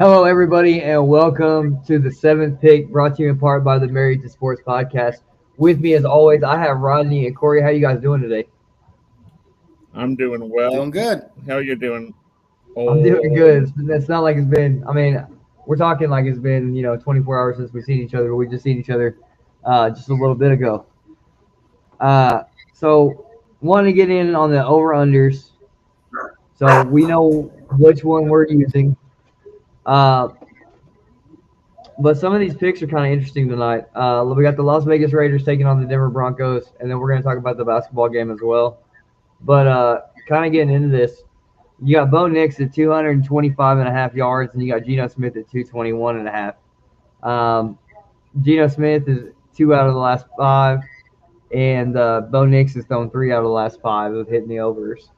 Hello, everybody, and welcome to the seventh pick, brought to you in part by the Married to Sports podcast. With me, as always, I have Rodney and Corey. How you guys doing today? I'm doing well. Doing good. How you doing? I'm doing Oh, good. It's not like it's been. We're talking like it's been 24 hours since we've seen each other. But we just seen each other just a little bit ago. So want to get in on the over unders. So we know which one we're using. Uh, But some of these picks are kind of interesting tonight. We got the Las Vegas Raiders taking on the Denver Broncos, and then we're going to talk about the basketball game as well. But kind of getting into this, you got Bo Nix at 225.5 yards, and you got Geno Smith at 221.5. Geno Smith is 2 out of the last 5, and Bo Nix has thrown 3 out of the last 5 of hitting the overs.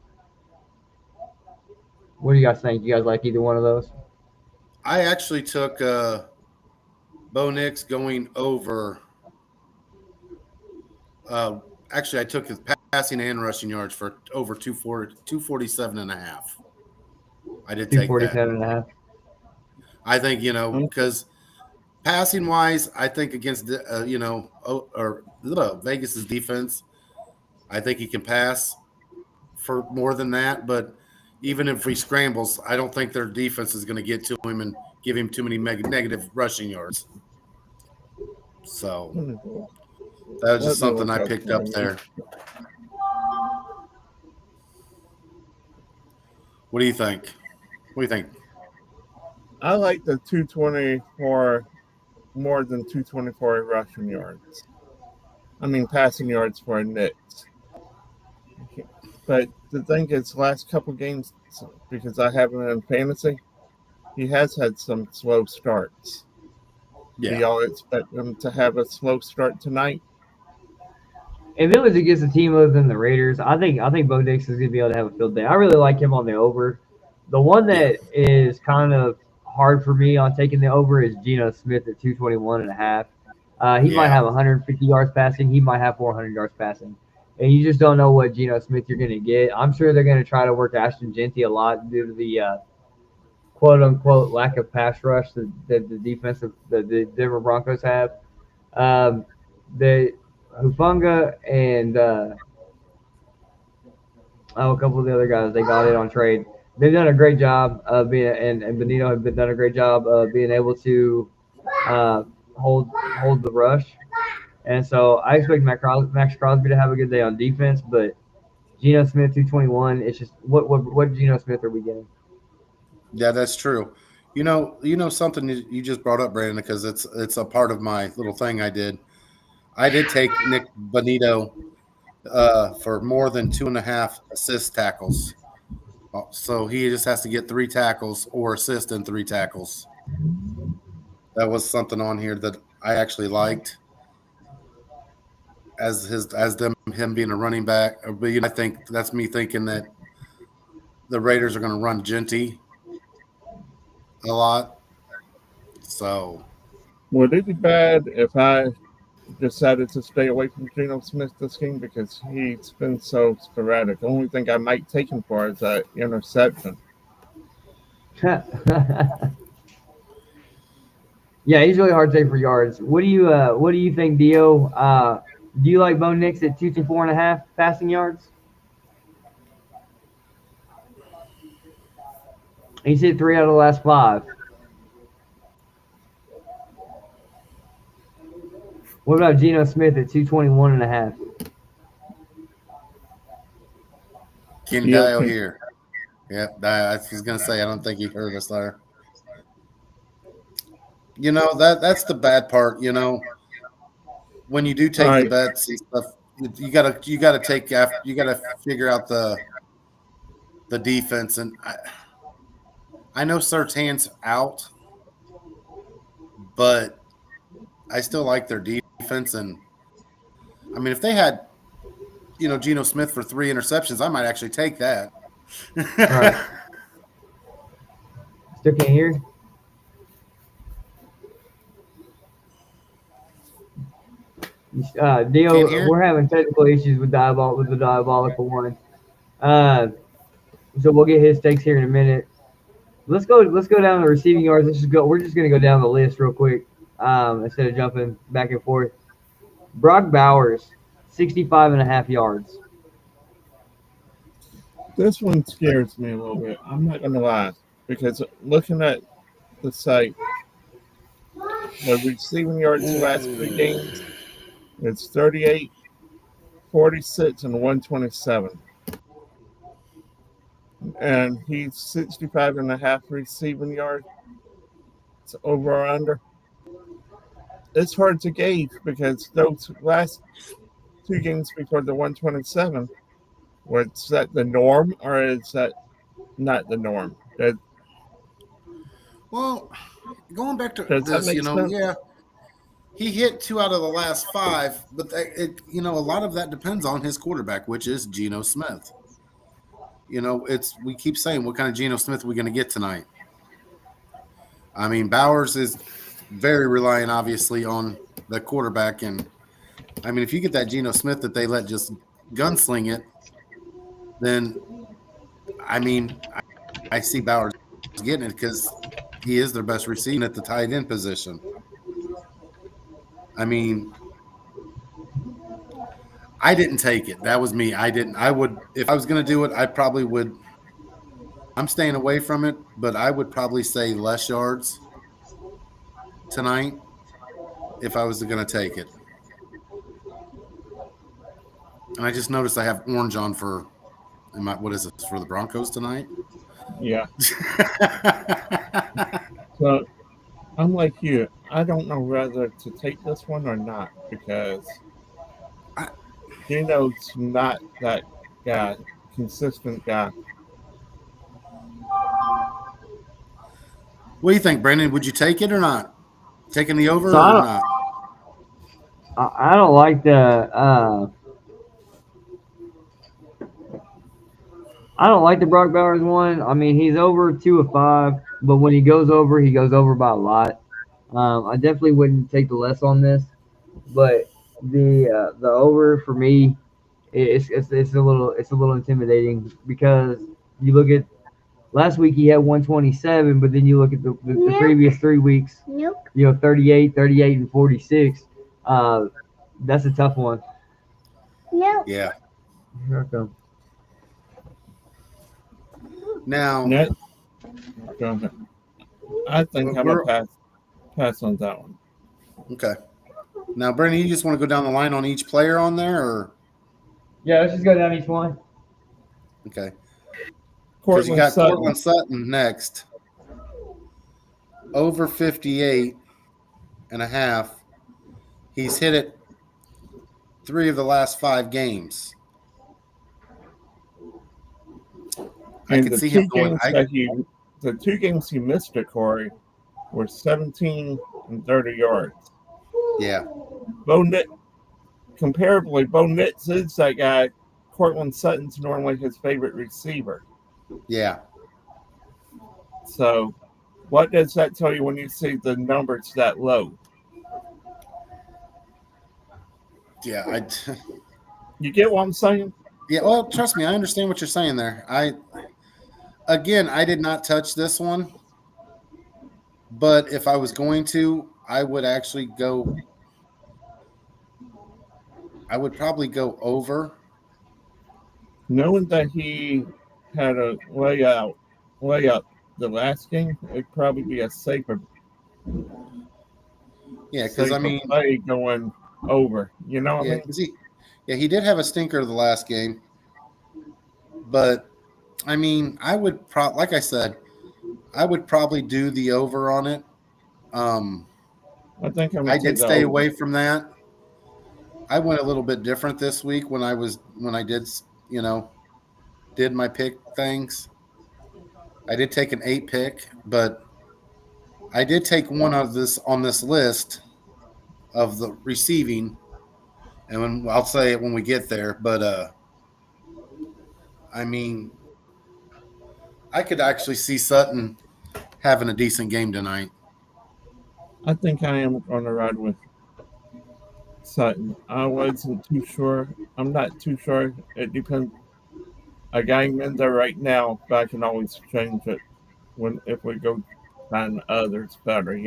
What do you guys think? You guys like either one of those? I actually took Bo Nix going over. Actually, I took his passing and rushing yards for over 247 and a half. I did take that. 247.5. I think, because passing wise, I think against, Vegas's defense, I think he can pass for more than that. But even if he scrambles, I don't think their defense is going to get to him and give him too many negative rushing yards. So that was just something I picked up there. What do you think? What do you think? I like the 224 more than 224 rushing yards. Passing yards for a Knicks. But the thing is, last couple games, because I have him in fantasy, he has had some slow starts. Yeah. Do y'all expect him to have a slow start tonight? If it was against a team other than the Raiders, I think Bo Nix is going to be able to have a field day. I really like him on the over. The one that is kind of hard for me on taking the over is Geno Smith at 221.5. He might have 150 yards passing. He might have 400 yards passing. And you just don't know what Geno Smith you're going to get. I'm sure they're going to try to work Ashton Genty a lot due to the quote-unquote lack of pass rush that the defensive the Denver Broncos have. The Hufunga and a couple of the other guys they got in on trade. They've done a great job of being, and Benito have done a great job of being able to hold the rush. And so I expect Max Crosby to have a good day on defense, but Geno Smith 221. It's just what Geno Smith are we getting? Yeah, that's true. You know something you just brought up, Brandon, because it's a part of my little thing I did. I did take Nick Benito for more than 2.5 assist tackles. So he just has to get 3 tackles or assist in 3 tackles. That was something on here that I actually liked him being a running back. But I think that's me thinking that the Raiders are going to run Genty a lot. So Would it be bad if I decided to stay away from Geno Smith this game because he's been so sporadic? The only thing I might take him for is that interception. Yeah, he's really hard to take for yards. What do you think, Dio? Do you like Bo Nix at 224.5 passing yards? He's hit 3 out of the last 5. What about Geno Smith at 221.5? Ken Dio here. Yeah, I was going to say, I don't think he heard us there. That's the bad part. When you do take the bets and stuff, you gotta figure out the defense. And I know Surtain's out, but I still like their defense. And if they had Geno Smith for 3 interceptions, I might actually take that. Right. Still can't hear. Dio, we're having technical issues with the diabolical one. So we'll get his takes here in a minute. Let's go. Let's go down the receiving yards. Let's just go. We're just gonna go down the list real quick, instead of jumping back and forth. Brock Bowers, 65 and a half yards. This one scares me a little bit. I'm not going to lie. Because looking at the site, the receiving yards the last 3 games, it's 38, 46, and 127. And he's 65 and a half receiving yards. It's over or under. It's hard to gauge because those last 2 games before the 127, was that the norm or is that not the norm? Well, going back to Does that this, make sense? yeah, he hit 2 out of the last 5, but a lot of that depends on his quarterback, which is Geno Smith. We keep saying, what kind of Geno Smith are we going to get tonight? I mean, Bowers is very reliant, obviously, on the quarterback, and I mean, if you get that Geno Smith that they let just gunsling it, then I mean, I see Bowers getting it because he is their best receiver at the tight end position. I mean, I didn't take it. That was me. I didn't. I would, if I was going to do it, I probably would. I'm staying away from it, but I would probably say less yards tonight if I was going to take it. And I just noticed I have orange on for, what is this, for the Broncos tonight? Yeah. So I'm like you. I don't know whether to take this one or not because Geno's not that guy, consistent guy. What do you think, Brandon? Would you take it or not? Taking the over So or not? I don't like the. I don't like the Brock Bowers one. I mean, he's over 2 of 5, but when he goes over by a lot. I definitely wouldn't take the less on this, but the over for me, it's a little intimidating because you look at last week he had 127, but then you look at the previous 3 weeks, 38, 38, and 46. That's a tough one. Yeah. Here I come. Now, I think I'm going to pass on that one. Okay. Now, Brandon, you just want to go down the line on each player on there, or? Yeah, let's just go down each one. Okay. Because you got Courtland Sutton next. Over 58 and a half. He's hit it 3 of the last 5 games. I can see him going. The 2 games he missed at Corey were 17 and 30 yards. Yeah. Comparably, Bo Nix is that guy. Courtland Sutton's normally his favorite receiver. Yeah. So, what does that tell you when you see the numbers that low? Yeah, You get what I'm saying? Yeah, well, trust me, I understand what you're saying there. I did not touch this one, but if I was going to, I would actually go. I would probably go over. Knowing that he had a layup the last game, it'd probably be a safer. Yeah, because I mean, play going over. You know what I mean? He did have a stinker the last game, but I mean, I would like I said, I would probably do the over on it. I think I did stay away from that. I went a little bit different this week when I did my pick things. I did take an 8 pick, but I did take one of this on this list of the receiving, and I'll say it when we get there. But I mean, I could actually see Sutton having a decent game tonight. I think I am going to ride with Sutton. I wasn't too sure. I'm not too sure. It depends. A game in there right now, but I can always change it. if we go find others better.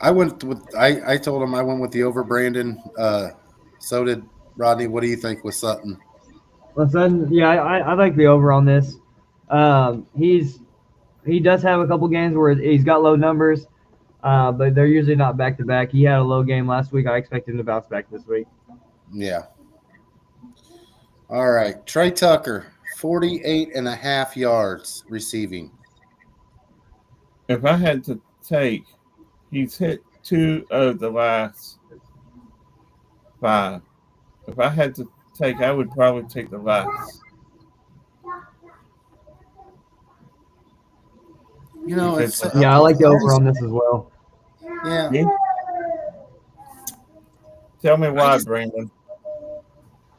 I told him I went with the over Brandon. So did Rodney. What do you think with Sutton? Listen, yeah, I like the over on this. He does have a couple games where he's got low numbers, but they're usually not back to back. He had a low game last week. I expect him to bounce back this week. Yeah. All right. Trey Tucker, 48.5 yards receiving. If I had to take, he's hit 2 of the last 5. If I had to take, I would probably take the last. I like the over on this as well. Yeah. Tell me why, Brandon.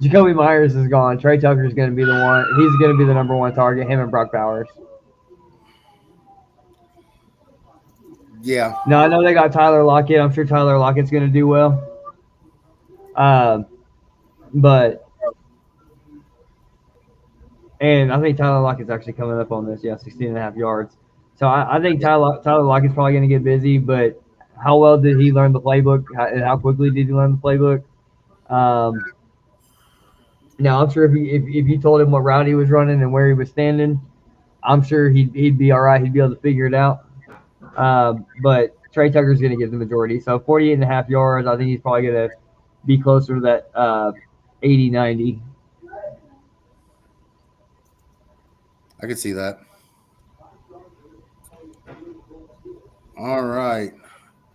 Jacoby Myers is gone. Trey Tucker is going to be the one. He's going to be the number one target. Him and Brock Bowers. Yeah. No, I know they got Tyler Lockett. I'm sure Tyler Lockett's going to do well. And I think Tyler Lockett's actually coming up on this. Yeah, 16.5 yards. So I think Tyler Lockett's probably going to get busy, but how well did he learn the playbook? How quickly did he learn the playbook? Now I'm sure if you told him what route he was running and where he was standing, I'm sure he'd be all right. He'd be able to figure it out. But Trey Tucker's going to get the majority. So 48.5 yards, I think he's probably going to be closer to that 80, 90. I could see that. All right.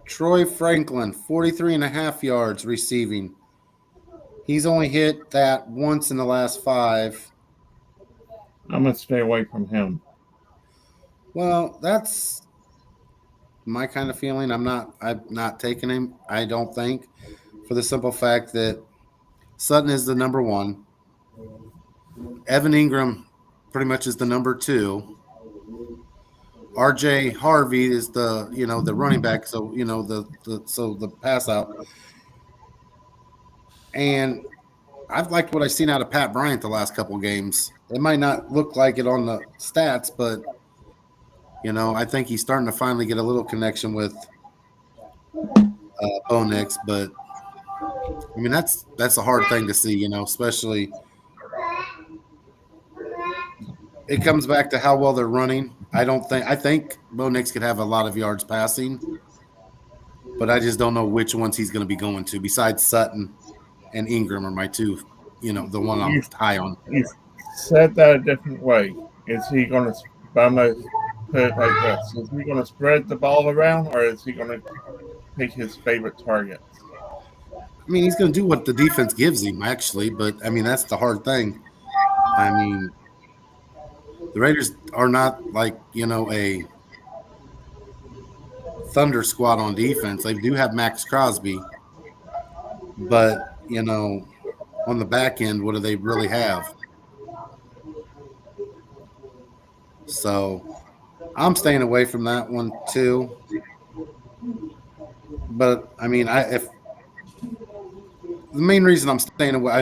Troy Franklin, 43.5 yards receiving. He's only hit that once in the last 5. I'm going to stay away from him. Well, that's my kind of feeling. I'm not taking him, I don't think, for the simple fact that Sutton is the number 1. Evan Ingram pretty much is the number 2. RJ Harvey is the running back, so the pass out. And I've liked what I've seen out of Pat Bryant the last couple of games. It might not look like it on the stats, but I think he's starting to finally get a little connection with Bo Nix. But I mean that's a hard thing to see, especially. It comes back to how well they're running. I think Bo Nix could have a lot of yards passing, but I just don't know which ones he's going to be going to. Besides Sutton and Ingram are my two, the one I'm high on. You said that a different way. Is he going to? I'm going to put it like this: is he going to spread the ball around, or is he going to pick his favorite targets? I mean, he's going to do what the defense gives him, actually. But I mean, that's the hard thing. I mean, the Raiders are not like, a thunder squad on defense. They do have Max Crosby, but, on the back end, what do they really have? So I'm staying away from that one too. But I mean, the main reason I'm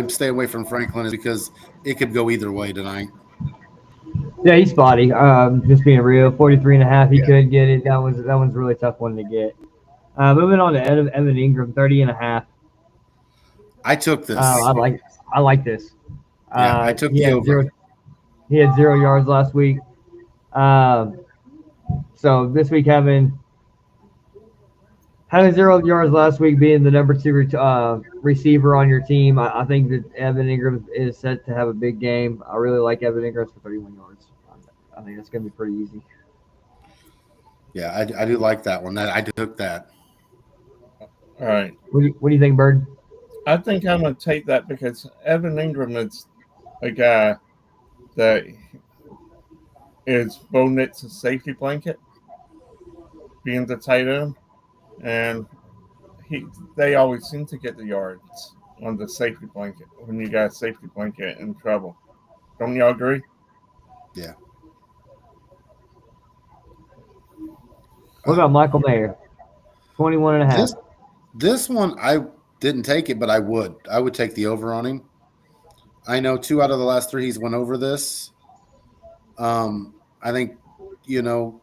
stay away from Franklin is because it could go either way tonight. Yeah, he's spotty. Just being real, 43.5, he could get it. That one's a really tough one to get. Moving on to Evan Ingram, 30.5. I took this. I like this. Yeah, I took the over. He had 0 yards last week. So this week having 0 yards last week, being the number 2 receiver on your team, I think that Evan Ingram is set to have a big game. I really like Evan Ingram for 31 yards. I think that's going to be pretty easy. Yeah, I do like that one. I took that. All right. What do you think, Bird? I think I'm going to take that because Evan Ingram is a guy that is Bo Nitz's safety blanket, being the tight end, and they always seem to get the yards on the safety blanket when you got a safety blanket in trouble. Don't y'all agree? Yeah. What about Michael Mayer? 21.5. This one, I didn't take it, but I would. I would take the over on him. I know 2 out of the last 3 he's went over this. I think, you know,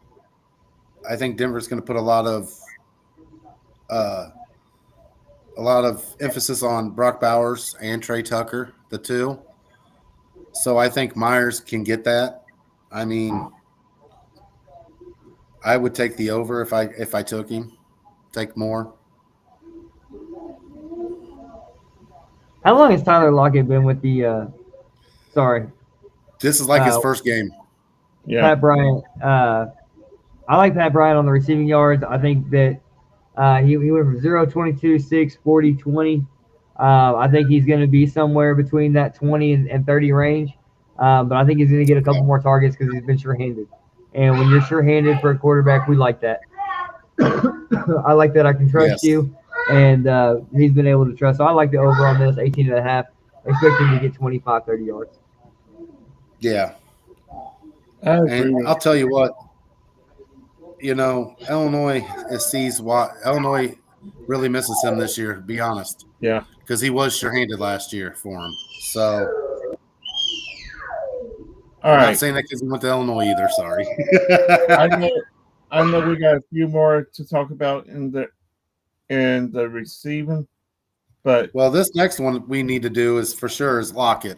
I think Denver's going to put uh, a lot of emphasis on Brock Bowers and Trey Tucker, the two. So I think Myers can get that. I mean, I would take the over if I took him. Take more. How long has Tyler Lockett been with the? Sorry, This is like his uh, first game. Yeah. Pat Bryant. I like Pat Bryant on the receiving yards. I think that he went from 0, 22, 6, 40, 20. I think he's going to be somewhere between that 20 and 30 range. But I think he's going to get a couple more targets because he's been sure-handed. And when you're sure-handed for a quarterback, we like that. I like that I can trust Yes. you. And he's been able to trust. So I like the over on this, 18 and a half. Expect him to get 25, 30 yards. Yeah. I agree And with I'll tell you what, you know, Illinois really misses him this year, to be honest. Yeah. Because he was sure-handed last year for him. So All I'm not right. saying that because he went to Illinois either. Sorry. I know we got a few more to talk about in the receiving, but Well, this next one we need to do is for sure is Lockett.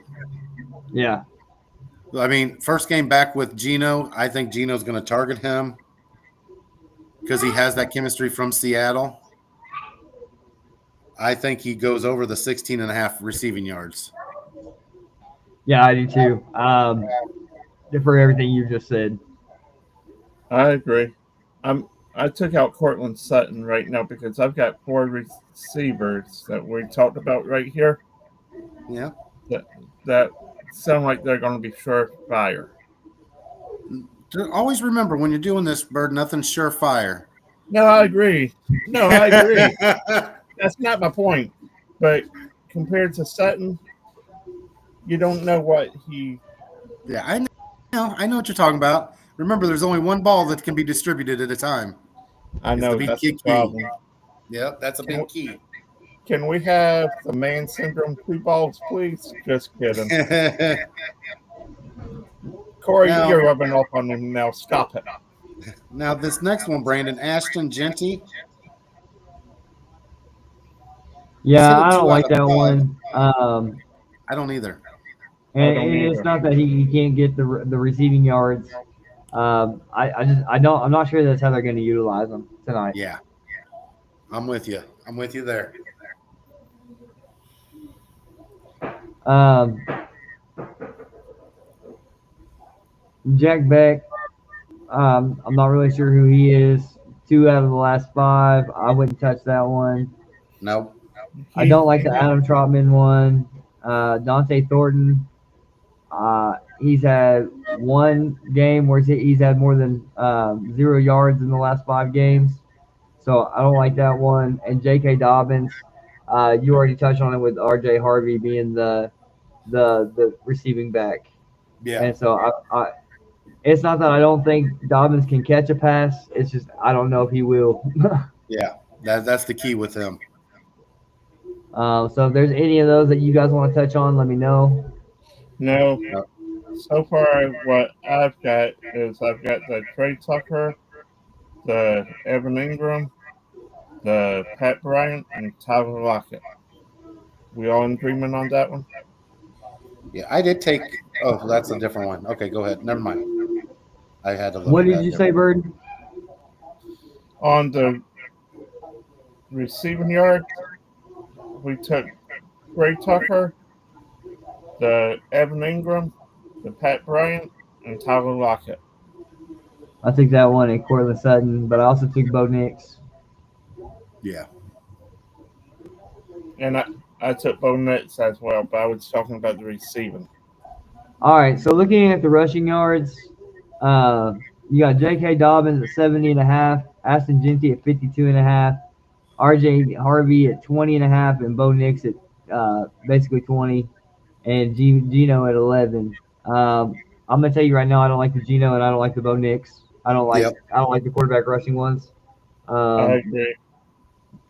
Yeah. I mean, first game back with Geno, I think Geno's going to target him because he has that chemistry from Seattle. I think he goes over the 16 and a half receiving yards. Yeah, I do too. For everything you just said. I agree. I took out Cortland Sutton right now because I've got 4 receivers that we talked about right here Yeah. that sound like they're going to be surefire. Always remember when you're doing this, Bird, nothing's surefire. No, I agree. That's not my point. But compared to Sutton, you don't know what he. Yeah, I know what you're talking about. Remember, there's only one ball that can be distributed at a time. I It's know the big that's the key. problem. Yep, that's a big key. Can we have the man syndrome 2 balls, please? Just kidding. Corey, Now- you're rubbing off on him now. Stop it. Now, this next one, Brandon, Ashton Genty. Yeah, I Considered don't 2 like out of that 5. one. I don't either. And, don't and it's either. not that he can't get the receiving yards. I'm not sure that's how they're going to utilize them tonight. Yeah, I'm with you. I'm with you there. Jack Beck, I'm not really sure who he is. 2 out of the last 5. I wouldn't touch that one. Nope. I don't like the Adam Trotman one. Dante Thornton, he's had one game where he's had more than 0 yards in the last 5 games. So I don't like that one. And J.K. Dobbins, you already touched on it with R.J. Harvey being the receiving back. Yeah. And so it's not that I don't think Dobbins can catch a pass. It's just I don't know if he will. Yeah. That's the key with him. So if there's any of those that you guys want to touch on, let me know. No. So far, what I've got is I've got the Trey Tucker, the Evan Ingram, the Pat Bryant, and Tyler Lockett. We all in agreement on that one? Yeah, I did take. Oh, that's a different one. Okay, go ahead. Never mind. I had to look. What at did that you say, different. Bird? On the receiving yard, we took Trey Tucker, the Evan Ingram, the Pat Bryant, and Tyler Lockett. I took that one and Cortland Sutton, but I also took Bo Nix. Yeah. And I took Bo Nix as well, but I was talking about the receiving. All right, so looking at the rushing yards, you got J.K. Dobbins at 70 and a half, Ashton Genty at 52 and a half, R.J. Harvey at 20 and a half, and Bo Nix at basically 20, and Geno at 11. I'm gonna tell you right now, I don't like the Geno and I don't like the Bo Nix. I don't like the quarterback rushing ones. I agree.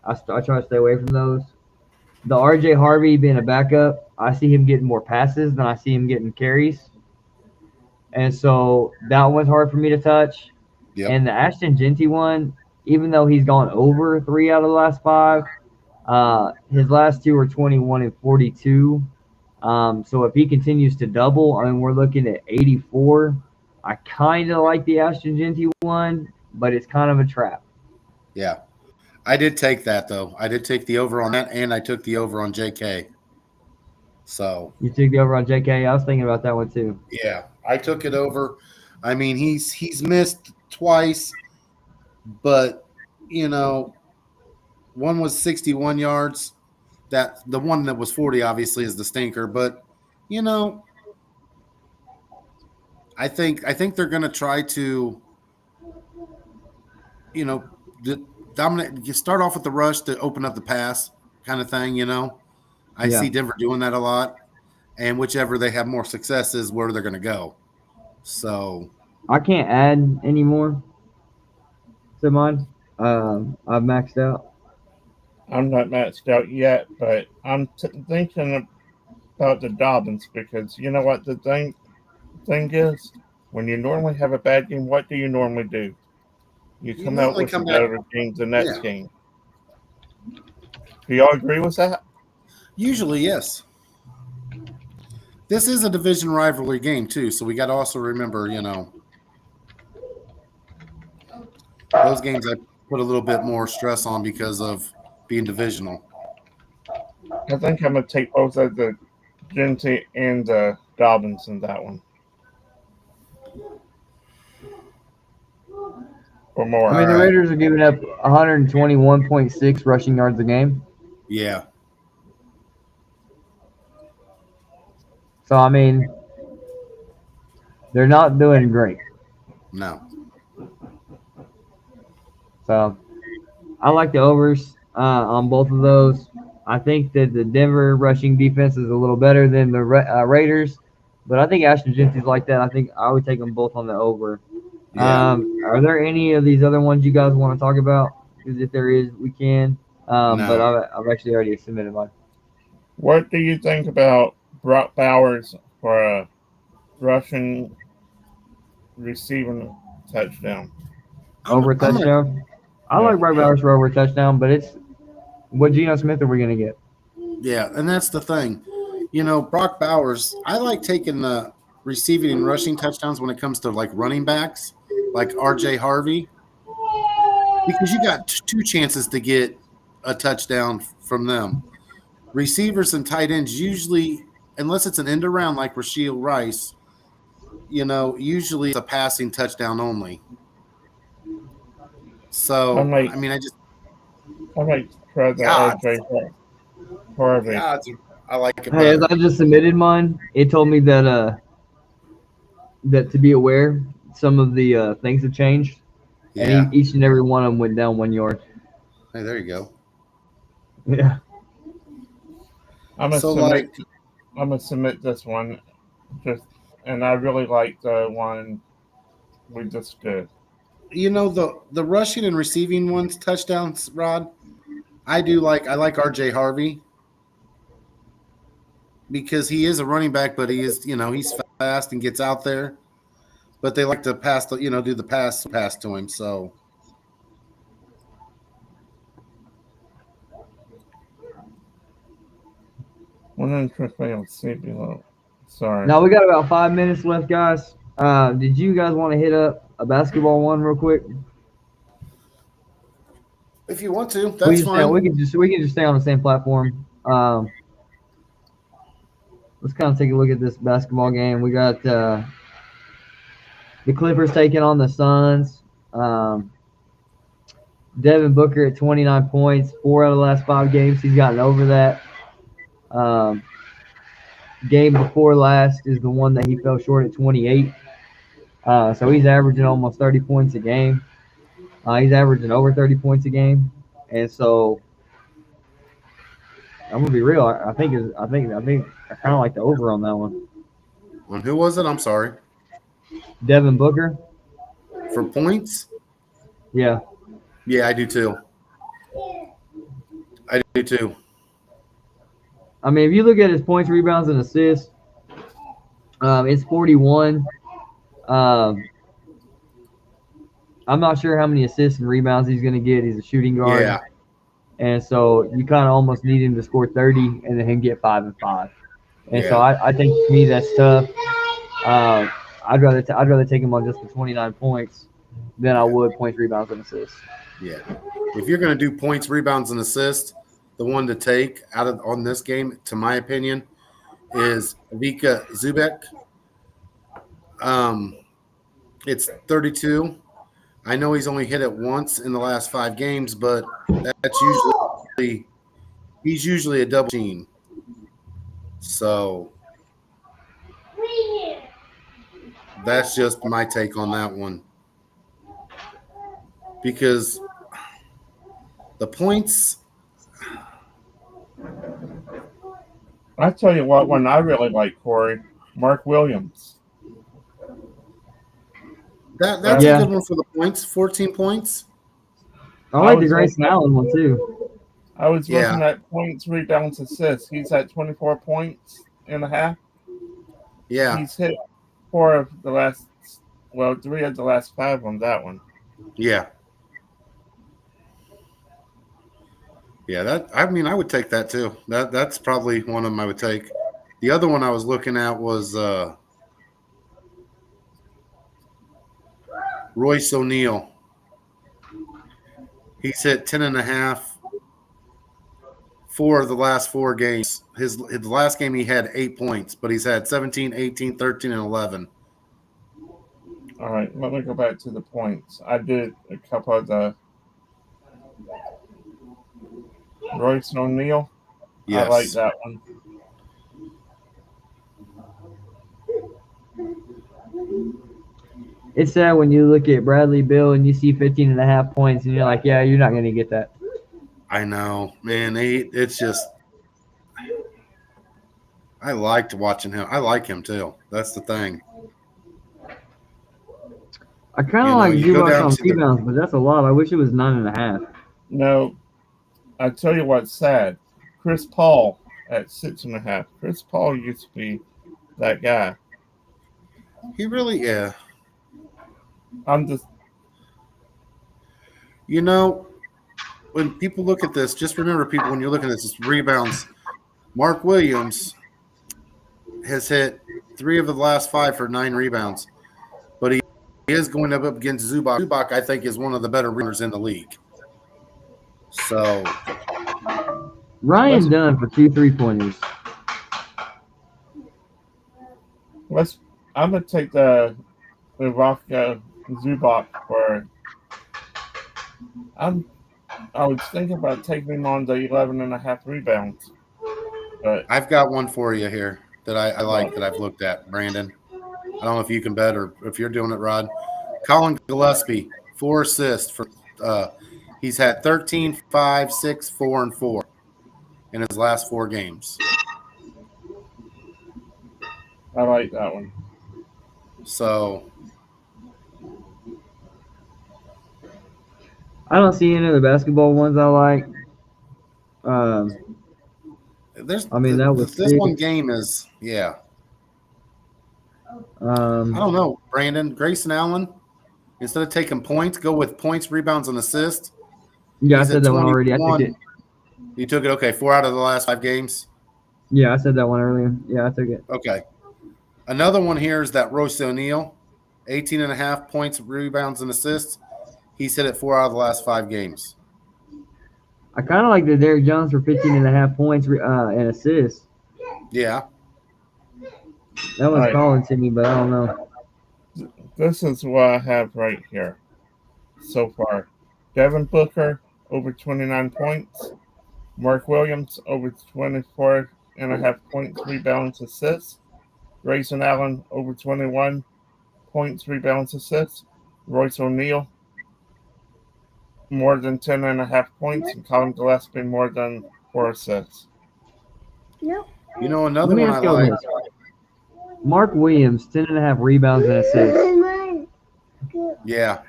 I try to stay away from those. The R.J. Harvey being a backup, I see him getting more passes than I see him getting carries. and so that one's hard for me to touch. Yep. And the Ashton Genty one, even though he's gone over 3 out of the last 5, his last 2 are 21 and 42. So if he continues to double, I mean, we're looking at 84. I kind of like the Ashton Genty one, but it's kind of a trap. Yeah. I did take that, though. I did take the over on that, and I took the over on JK. So You took the over on JK. I was thinking about that one too. yeah, I took it over. I mean, he's missed twice, but you know, one was 61 yards. That the one that was 40 obviously is the stinker, but you know, I think they're going to try to, you know, dominate. You start off with the rush to open up the pass kind of thing. You know, I Yeah. see Denver doing that a lot, and whichever they have more success is where they're going to go. So I can't add any more to mine. I've maxed out. I'm not matched out yet, but I'm thinking about the Dobbins because you know what the thing is? When you normally have a bad game, what do you normally do? You you come out normally with a come back. better game the next Yeah, game. Do y'all agree with that? usually yes. This is a division rivalry game too, so we got to also remember, you know, those games I put a little bit more stress on because of being divisional. I think I'm gonna take both of the Genty and the Dobbins in that one. Or I more. mean, All the right. Raiders are giving up 121.6 rushing yards a game. Yeah. So, I mean, they're not doing great. No. So, I like the overs on both of those. I think that the Denver rushing defense is a little better than the Raiders, but I think Ashton Genty's like that. I think I would take them both on the over. Yeah. Are there any of these other ones you guys want to talk about? Because if there is, we can. But No. I've actually already submitted mine. What do you think about Brock Bowers for a rushing receiving touchdown? Over a I'm gonna. touchdown. I Yeah. like Brock Bowers for over a touchdown, but it's what Geno Smith are we going to get? Yeah, and that's the thing. You know, Brock Bowers. I like taking the receiving and rushing touchdowns when it comes to like running backs, like R.J. Harvey, because you got two chances to get a touchdown from them. Receivers and tight ends usually, unless it's an end around like Rasheed Rice, you know, usually it's a passing touchdown only. I So, might I mean, I might try the the RJ Harvey. odds I like it Hey, as better. I just submitted mine, it told me that that to be aware, some of the things have changed, and Yeah. each and every one of them went down 1 yard. Hey, there you go. Yeah. I'm gonna So, submit. like, I'm gonna submit this one, just and I really like the one we just did. you know, the rushing and receiving ones touchdowns, Rod. I like R.J. Harvey because he is a running back, but he is, you know, he's fast and gets out there. But they like to pass, the, you know, do the pass to him. So, 150 on C below. Sorry. Now we got about 5 minutes left, guys. Did you guys want to hit up a basketball one real quick? if you want to, We that's just fine. we can just stay on the same platform. Let's kind of take a look at this basketball game. We got the Clippers taking on the Suns. Devin Booker at 29 points, 4 out of the last 5 games. He's gotten over that. Game before last is the one that he fell short at 28. So he's averaging almost 30 points a game. He's averaging over 30 points a game, and so I'm gonna be real. I think I kind of like the over on that one. And who was it? I'm sorry. Devin Booker. For points? Yeah. Yeah, I do too. I do too. I mean, if you look at his points, rebounds, and assists, it's 41. Um, I'm not sure how many assists and rebounds he's going to get. He's a shooting guard. Yeah. And so you kind of almost need him to score 30 and then him get 5 and 5. And so Yeah. I think to me that's tough. I'd rather take him on just the 29 points than I would points, rebounds, and assists. Yeah. If you're going to do points, rebounds, and assists, the one to take out of on this game, to my opinion, is Vika Zubek. It's 32. I know he's only hit it once in the last 5 games, but that's he's usually a double team. So that's just my take on that one. Because the points, I tell you what, one I really like, Corey, Mark Williams. that's Yeah. a good one for the points. 14 points. I like the Grayson Allen one too. I was looking at points, rebounds, assists. He's at 24 points and a half. Yeah. He's hit 3 of the last 5 on that one. Yeah. Yeah, I would take that too. That's probably one of them I would take. The other one I was looking at was Royce O'Neal. He's hit 10.5 4 of the last 4 games. His last game he had 8 points, but he's had 17, 18, 13, and 11. All right, let me go back to the points. I did a couple of the Royce O'Neal. Yes. I like that one. It's sad when you look at Bradley Beal and you see 15.5 points and you're like, yeah, you're not going to get that. I know, man. It's just I liked watching him. I like him too. That's the thing. I kind of like Zubac on rebounds, but that's a lot. I wish it was 9.5. No, I tell you what's sad. Chris Paul at 6.5. Chris Paul used to be that guy. He really, yeah. I'm just, when people look at this, just remember, people, when you're looking at this rebounds, Mark Williams has hit 3 of the last 5 for 9 rebounds, but he is going up against Zubac. Zubac, I think, is one of the better rebounders in the league. So Ryan Dunn for 2 3-pointers. I'm gonna take the Ravka Zubac for. I was thinking about taking him on the 11.5 rebounds, but I've got one for you here that I like that I've looked at, Brandon. I don't know if you can bet or if you're doing it, Rod. Colin Gillespie, 4 assists for. He's had 13, 5, 6, 4, and 4 in his last 4 games. I like that one. So I don't see any of the basketball ones I like. That was this 6. one game is, yeah. I I don't know, Brandon. Grayson Allen, instead of taking points, go with points, rebounds, and assists. Yeah, I said that one already. I took it. You took it, okay, 4 out of the last 5 games? Yeah, I said that one earlier. Yeah, I took it. Okay. Another one here is that Royce O'Neal, 18.5 points, rebounds, and assists. He's hit it 4 out of the last 5 games. I kind of like the Derrick Jones for 15.5 points and assists. Yeah. That one's calling to me, but I don't know. This is what I have right here so far. Devin Booker, over 29 points. Mark Williams, over 24.5 points, rebounds, assists. Grayson Allen, over 21 points, rebounds, assists. Royce O'Neal, more than 10.5 points. And Colin Gillespie, more than 4 assists. Another one I like. Mark Williams, 10.5 rebounds and assists. Yeah.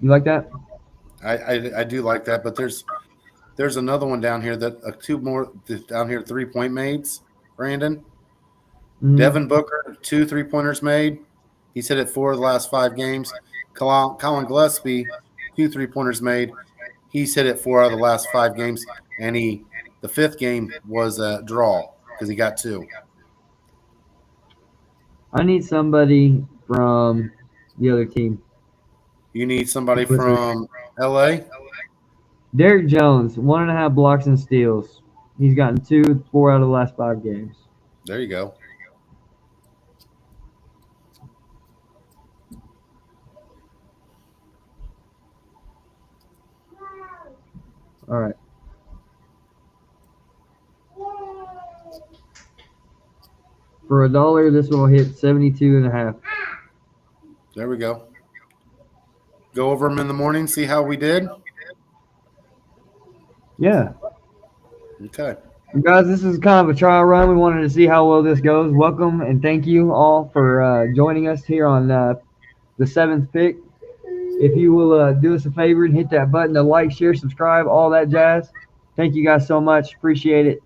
You like that? I do like that, but there's another one down here that 2 more down here 3-point maids, Brandon. Devin Booker, 2 3-pointers made. He's hit it 4 of the last 5 games. Colin Gillespie, 2 3-pointers made. He's hit it 4 out of the last 5 games. And the 5th game was a draw because he got 2. I need somebody from the other team. You need somebody from LA? Derek Jones, 1.5 blocks and steals. He's gotten 4 out of the last 5 games. There you go. All right. For $1, this will hit 72.5. There we go. Go over them in the morning, see how we did. Yeah. Okay. Guys, this is kind of a trial run. We wanted to see how well this goes. Welcome and thank you all for joining us here on the 7th pick. If you will do us a favor and hit that button to like, share, subscribe, all that jazz. Thank you guys so much. Appreciate it.